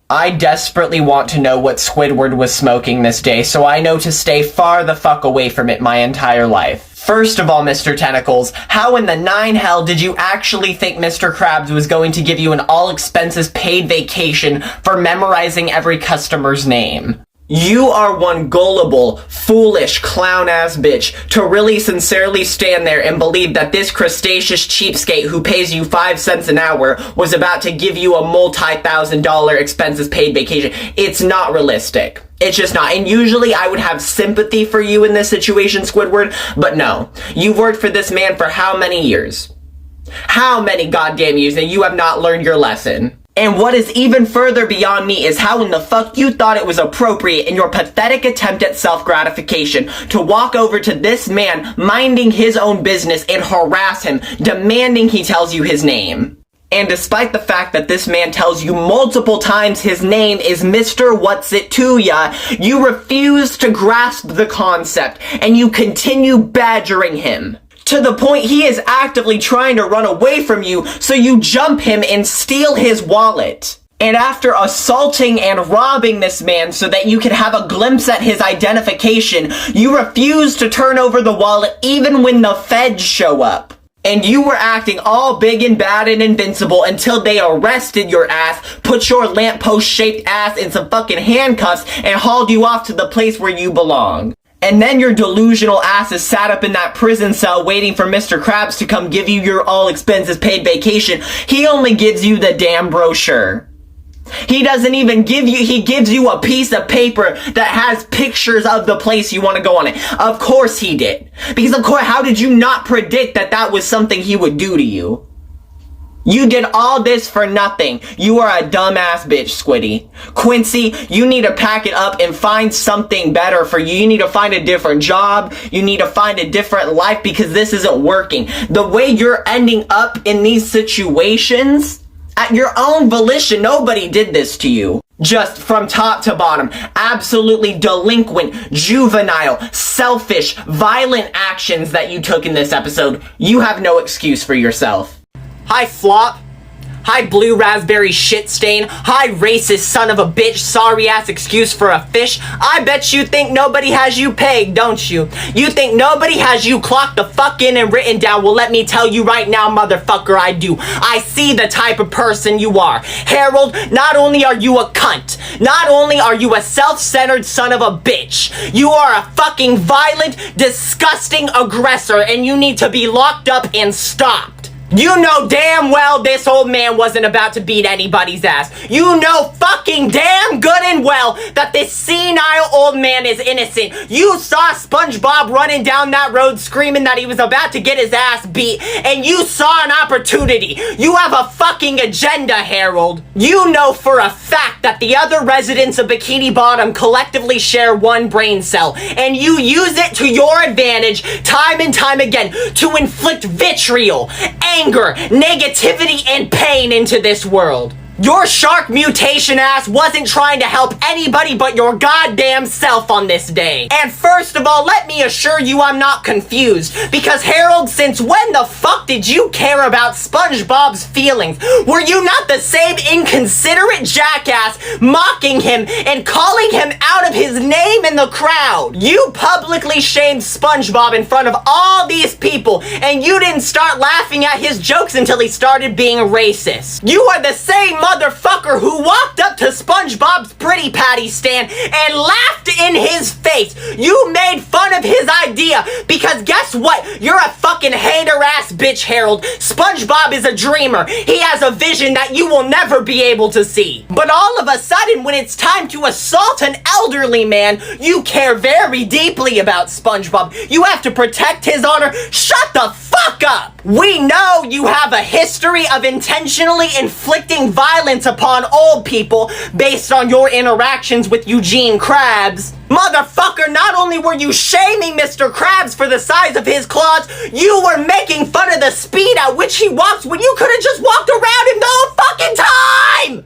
I desperately want to know what Squidward was smoking this day, so I know to stay far the fuck away from it my entire life. First of all, Mr. Tentacles, how in the nine hell did you actually think Mr. Krabs was going to give you an all-expenses-paid vacation for memorizing every customer's name? You are one gullible, foolish, clown-ass bitch to really sincerely stand there and believe that this crustaceous cheapskate who pays you 5 cents an hour was about to give you a multi-$1,000 expenses-paid vacation. It's not realistic. It's just not. And usually I would have sympathy for you in this situation, Squidward, but no. You've worked for this man for how many years? How many goddamn years, and you have not learned your lesson? And what is even further beyond me is how in the fuck you thought it was appropriate in your pathetic attempt at self-gratification to walk over to this man minding his own business and harass him, demanding he tells you his name. And despite the fact that this man tells you multiple times his name is Mr. What's-It-To-Ya, you refuse to grasp the concept, and you continue badgering him. To the point he is actively trying to run away from you, so you jump him and steal his wallet. And after assaulting and robbing this man so that you can have a glimpse at his identification, you refuse to turn over the wallet even when the feds show up. And you were acting all big and bad and invincible until they arrested your ass, put your lamppost-shaped ass in some fucking handcuffs, and hauled you off to the place where you belong. And then your delusional ass is sat up in that prison cell waiting for Mr. Krabs to come give you your all-expenses-paid vacation. He only gives you the damn brochure. He doesn't even give you, he gives you a piece of paper that has pictures of the place you want to go on it. Of course he did. Because of course, how did you not predict that that was something he would do to you? You did all this for nothing. You are a dumbass bitch, Squiddy. Quincy, you need to pack it up and find something better for you. You need to find a different job. You need to find a different life because this isn't working. The way you're ending up in these situations, at your own volition, nobody did this to you. Just from top to bottom, absolutely delinquent, juvenile, selfish, violent actions that you took in this episode. You have no excuse for yourself. Hi, Flop. Hi, blue raspberry shit stain. Hi, racist son of a bitch, sorry ass excuse for a fish. I bet you think nobody has you pegged, don't you? You think nobody has you clocked the fuck in and written down. Well, let me tell you right now, motherfucker, I do. I see the type of person you are. Harold, not only are you a cunt, not only are you a self-centered son of a bitch, you are a fucking violent, disgusting aggressor, and you need to be locked up and stopped. You know damn well this old man wasn't about to beat anybody's ass. You know fucking damn good and well that this senile old man is innocent. You saw SpongeBob running down that road screaming that he was about to get his ass beat, and you saw an opportunity. You have a fucking agenda, Harold. You know for a fact that the other residents of Bikini Bottom collectively share one brain cell, and you use it to your advantage time and time again to inflict vitriol, anger, negativity, and pain into this world. Your shark mutation ass wasn't trying to help anybody but your goddamn self on this day. And first of all, let me assure you I'm not confused. Because Harold, since when the fuck did you care about SpongeBob's feelings? Were you not the same inconsiderate jackass mocking him and calling him out of his name in the crowd? You publicly shamed SpongeBob in front of all these people, and you didn't start laughing at his jokes until he started being racist. You are the same motherfucker who walked up to SpongeBob's Pretty Patty stand and laughed in his face. You made fun of his idea because guess what? You're a fucking hater-ass bitch, Harold. SpongeBob is a dreamer. He has a vision that you will never be able to see. But all of a sudden, when it's time to assault an elderly man, you care very deeply about SpongeBob. You have to protect his honor. Shut the fuck up! We know you have a history of intentionally inflicting violence upon old people based on your interactions with Eugene Krabs. Motherfucker, not only were you shaming Mr. Krabs for the size of his claws, you were making fun of the speed at which he walks when you could have just walked around him the whole fucking time!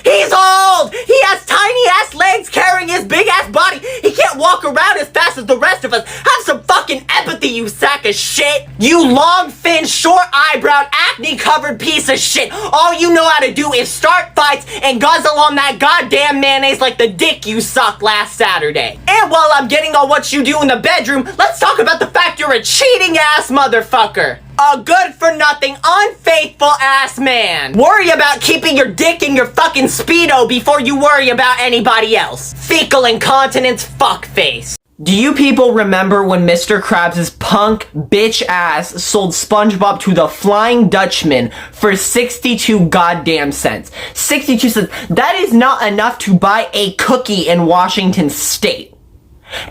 He's old! He has tiny ass legs carrying his big ass body. He can't walk around as fast as the rest of us. Have some fucking fucking empathy, you sack of shit! You long, thin, short-eyebrowed, acne-covered piece of shit! All you know how to do is start fights and guzzle on that goddamn mayonnaise like the dick you sucked last Saturday. And while I'm getting on what you do in the bedroom, let's talk about the fact you're a cheating-ass motherfucker. A good-for-nothing, unfaithful-ass man. Worry about keeping your dick in your fucking Speedo before you worry about anybody else. Fecal incontinence fuckface. Do you people remember when Mr. Krabs' punk bitch ass sold SpongeBob to the Flying Dutchman for 62 goddamn cents? 62 cents. That is not enough to buy a cookie in Washington State.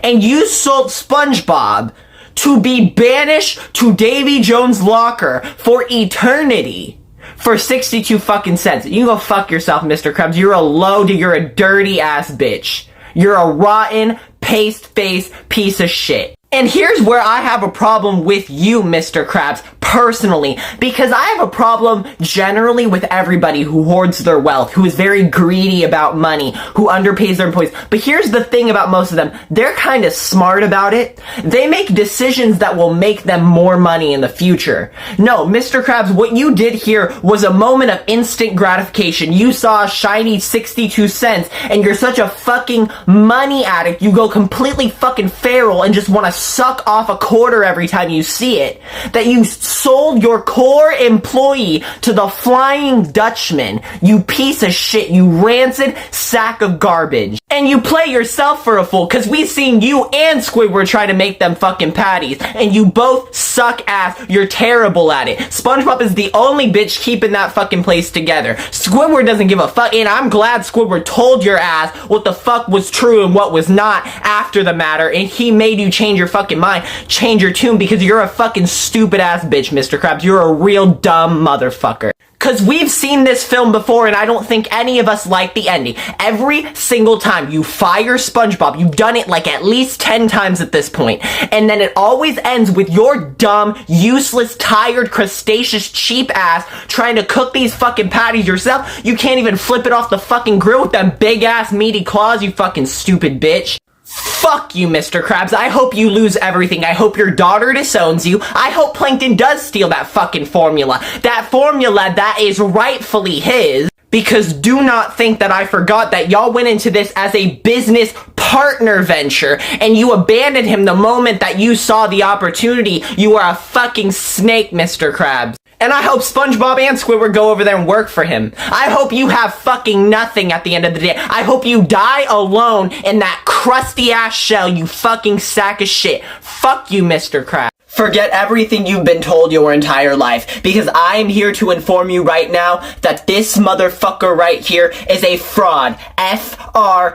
And you sold SpongeBob to be banished to Davy Jones' locker for eternity for 62 fucking cents. You go fuck yourself, Mr. Krabs. You're a dirty ass bitch. You're a rotten, paste-faced piece of shit. And here's where I have a problem with you, Mr. Krabs, personally, because I have a problem generally with everybody who hoards their wealth, who is very greedy about money, who underpays their employees. But here's the thing about most of them. They're kind of smart about it. They make decisions that will make them more money in the future. No, Mr. Krabs, what you did here was a moment of instant gratification. You saw a shiny 62 cents, and you're such a fucking money addict, you go completely fucking feral and just want to suck off a quarter every time you see it, that you sold your core employee to the Flying Dutchman, you piece of shit, you rancid sack of garbage. And you play yourself for a fool, cause we've seen you and Squidward try to make them fucking patties, and you both suck ass, you're terrible at it. SpongeBob is the only bitch keeping that fucking place together. Squidward doesn't give a fuck, and I'm glad Squidward told your ass what the fuck was true and what was not after the matter, and he made you change your fucking mind, change your tune, because you're a fucking stupid ass bitch, Mr. Krabs. You're a real dumb motherfucker. Cause we've seen this film before, and I don't think any of us like the ending. Every single time you fire SpongeBob, you've done it like at least 10 times at this point, and then it always ends with your dumb, useless, tired, crustaceous, cheap ass trying to cook these fucking patties yourself. You can't even flip it off the fucking grill with them big ass meaty claws, you fucking stupid bitch. Fuck you, Mr. Krabs. I hope you lose everything. I hope your daughter disowns you. I hope Plankton does steal that fucking formula. That formula that is rightfully his. Because do not think that I forgot that y'all went into this as a business partner venture, and you abandoned him the moment that you saw the opportunity. You are a fucking snake, Mr. Krabs. And I hope SpongeBob and Squidward go over there and work for him. I hope you have fucking nothing at the end of the day. I hope you die alone in that crusty ass shell, you fucking sack of shit. Fuck you, Mr. Krabs. Forget everything you've been told your entire life, because I'm here to inform you right now that this motherfucker right here is a fraud. F-R-A-W-D.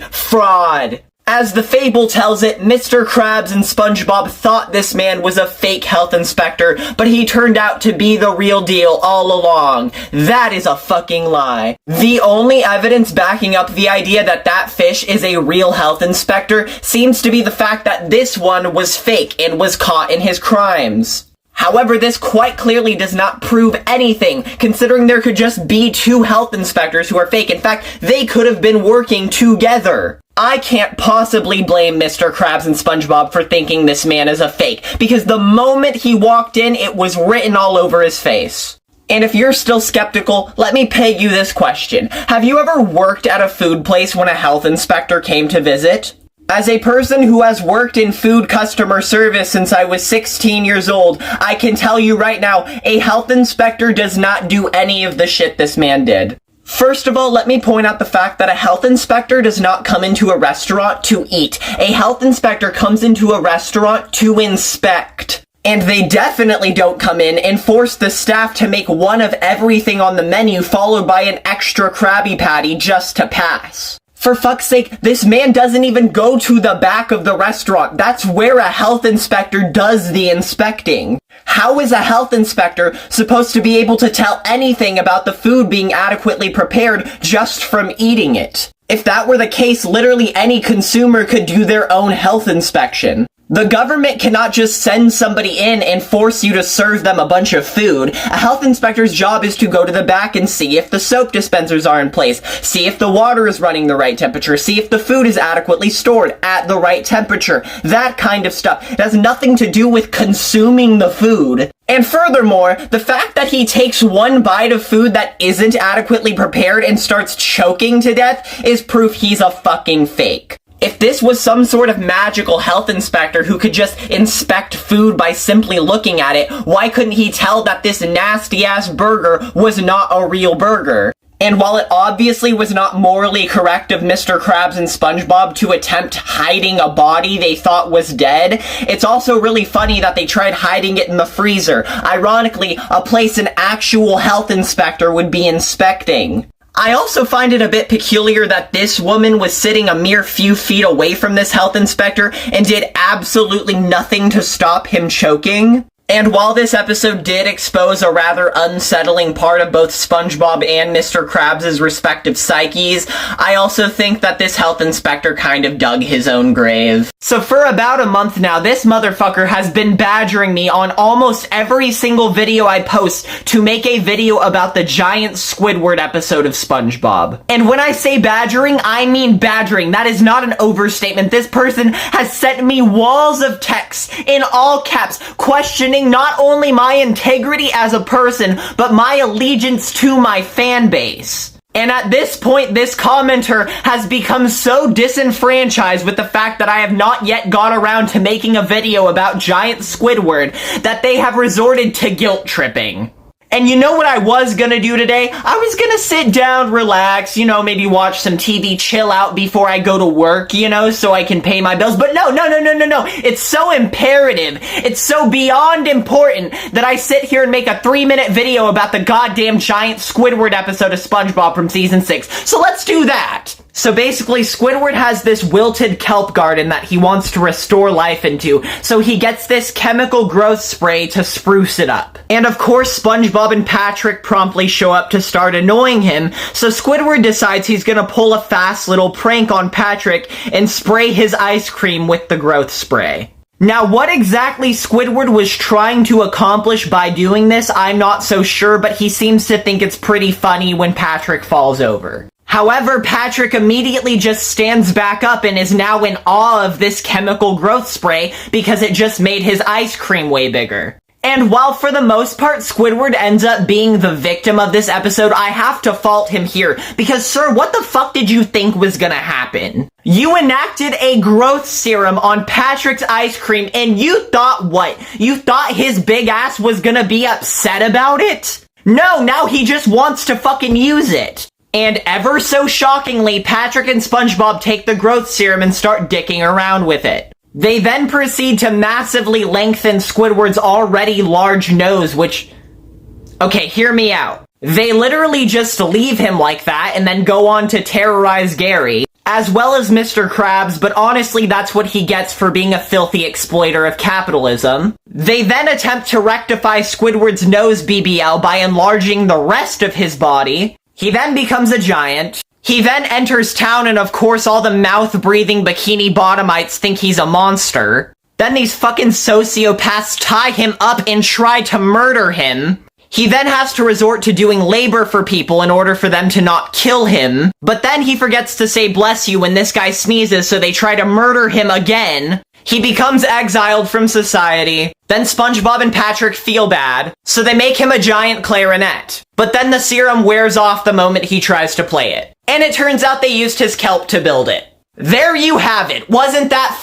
Fraud. As the fable tells it, Mr. Krabs and SpongeBob thought this man was a fake health inspector, but he turned out to be the real deal all along. That is a fucking lie. The only evidence backing up the idea that that fish is a real health inspector seems to be the fact that this one was fake and was caught in his crimes. However, this quite clearly does not prove anything, considering there could just be two health inspectors who are fake. In fact, they could have been working together. I can't possibly blame Mr. Krabs and SpongeBob for thinking this man is a fake, because the moment he walked in, it was written all over his face. And if you're still skeptical, let me peg you this question. Have you ever worked at a food place when a health inspector came to visit? As a person who has worked in food customer service since I was 16 years old, I can tell you right now, a health inspector does not do any of the shit this man did. First of all, let me point out the fact that a health inspector does not come into a restaurant to eat. A health inspector comes into a restaurant to inspect. And they definitely don't come in and force the staff to make one of everything on the menu followed by an extra Krabby Patty just to pass. For fuck's sake, this man doesn't even go to the back of the restaurant. That's where a health inspector does the inspecting. How is a health inspector supposed to be able to tell anything about the food being adequately prepared just from eating it? If that were the case, literally any consumer could do their own health inspection. The government cannot just send somebody in and force you to serve them a bunch of food. A health inspector's job is to go to the back and see if the soap dispensers are in place, see if the water is running the right temperature, see if the food is adequately stored at the right temperature. That kind of stuff. It has nothing to do with consuming the food. And furthermore, the fact that he takes one bite of food that isn't adequately prepared and starts choking to death is proof he's a fucking fake. If this was some sort of magical health inspector who could just inspect food by simply looking at it, why couldn't he tell that this nasty-ass burger was not a real burger? And while it obviously was not morally correct of Mr. Krabs and SpongeBob to attempt hiding a body they thought was dead, it's also really funny that they tried hiding it in the freezer. Ironically, a place an actual health inspector would be inspecting. I also find it a bit peculiar that this woman was sitting a mere few feet away from this health inspector and did absolutely nothing to stop him choking. And while this episode did expose a rather unsettling part of both SpongeBob and Mr. Krabs' respective psyches, I also think that this health inspector kind of dug his own grave. So for about a month now, this motherfucker has been badgering me on almost every single video I post to make a video about the giant Squidward episode of SpongeBob. And when I say badgering, I mean badgering. That is not an overstatement. This person has sent me walls of text in all caps questioning not only my integrity as a person, but my allegiance to my fan base. And at this point, this commenter has become so disenfranchised with the fact that I have not yet gone around to making a video about giant Squidward that they have resorted to guilt tripping. And you know what I was gonna do today? I was gonna sit down, relax, you know, maybe watch some TV, chill out before I go to work, you know, so I can pay my bills. But no. It's so imperative. It's so beyond important that I sit here and make a 3-minute video about the goddamn giant Squidward episode of SpongeBob from season 6. So let's do that. So basically, Squidward has this wilted kelp garden that he wants to restore life into, so he gets this chemical growth spray to spruce it up. And of course, SpongeBob and Patrick promptly show up to start annoying him, so Squidward decides he's gonna pull a fast little prank on Patrick and spray his ice cream with the growth spray. Now, what exactly Squidward was trying to accomplish by doing this, I'm not so sure, but he seems to think it's pretty funny when Patrick falls over. However, Patrick immediately just stands back up and is now in awe of this chemical growth spray because it just made his ice cream way bigger. And while for the most part Squidward ends up being the victim of this episode, I have to fault him here because, sir, what the fuck did you think was gonna happen? You enacted a growth serum on Patrick's ice cream and you thought what? You thought his big ass was gonna be upset about it? No, now he just wants to fucking use it. And ever so shockingly, Patrick and SpongeBob take the growth serum and start dicking around with it. They then proceed to massively lengthen Squidward's already large nose, which... Okay, hear me out. They literally just leave him like that and then go on to terrorize Gary, as well as Mr. Krabs, but honestly that's what he gets for being a filthy exploiter of capitalism. They then attempt to rectify Squidward's nose BBL by enlarging the rest of his body. He then becomes a giant. He then enters town and of course all the mouth-breathing bikini bottomites think he's a monster. Then these fucking sociopaths tie him up and try to murder him. He then has to resort to doing labor for people in order for them to not kill him. But then he forgets to say bless you when this guy sneezes, so they try to murder him again. He becomes exiled from society. Then SpongeBob and Patrick feel bad, so they make him a giant clarinet. But then the serum wears off the moment he tries to play it. And it turns out they used his kelp to build it. There you have it. Wasn't that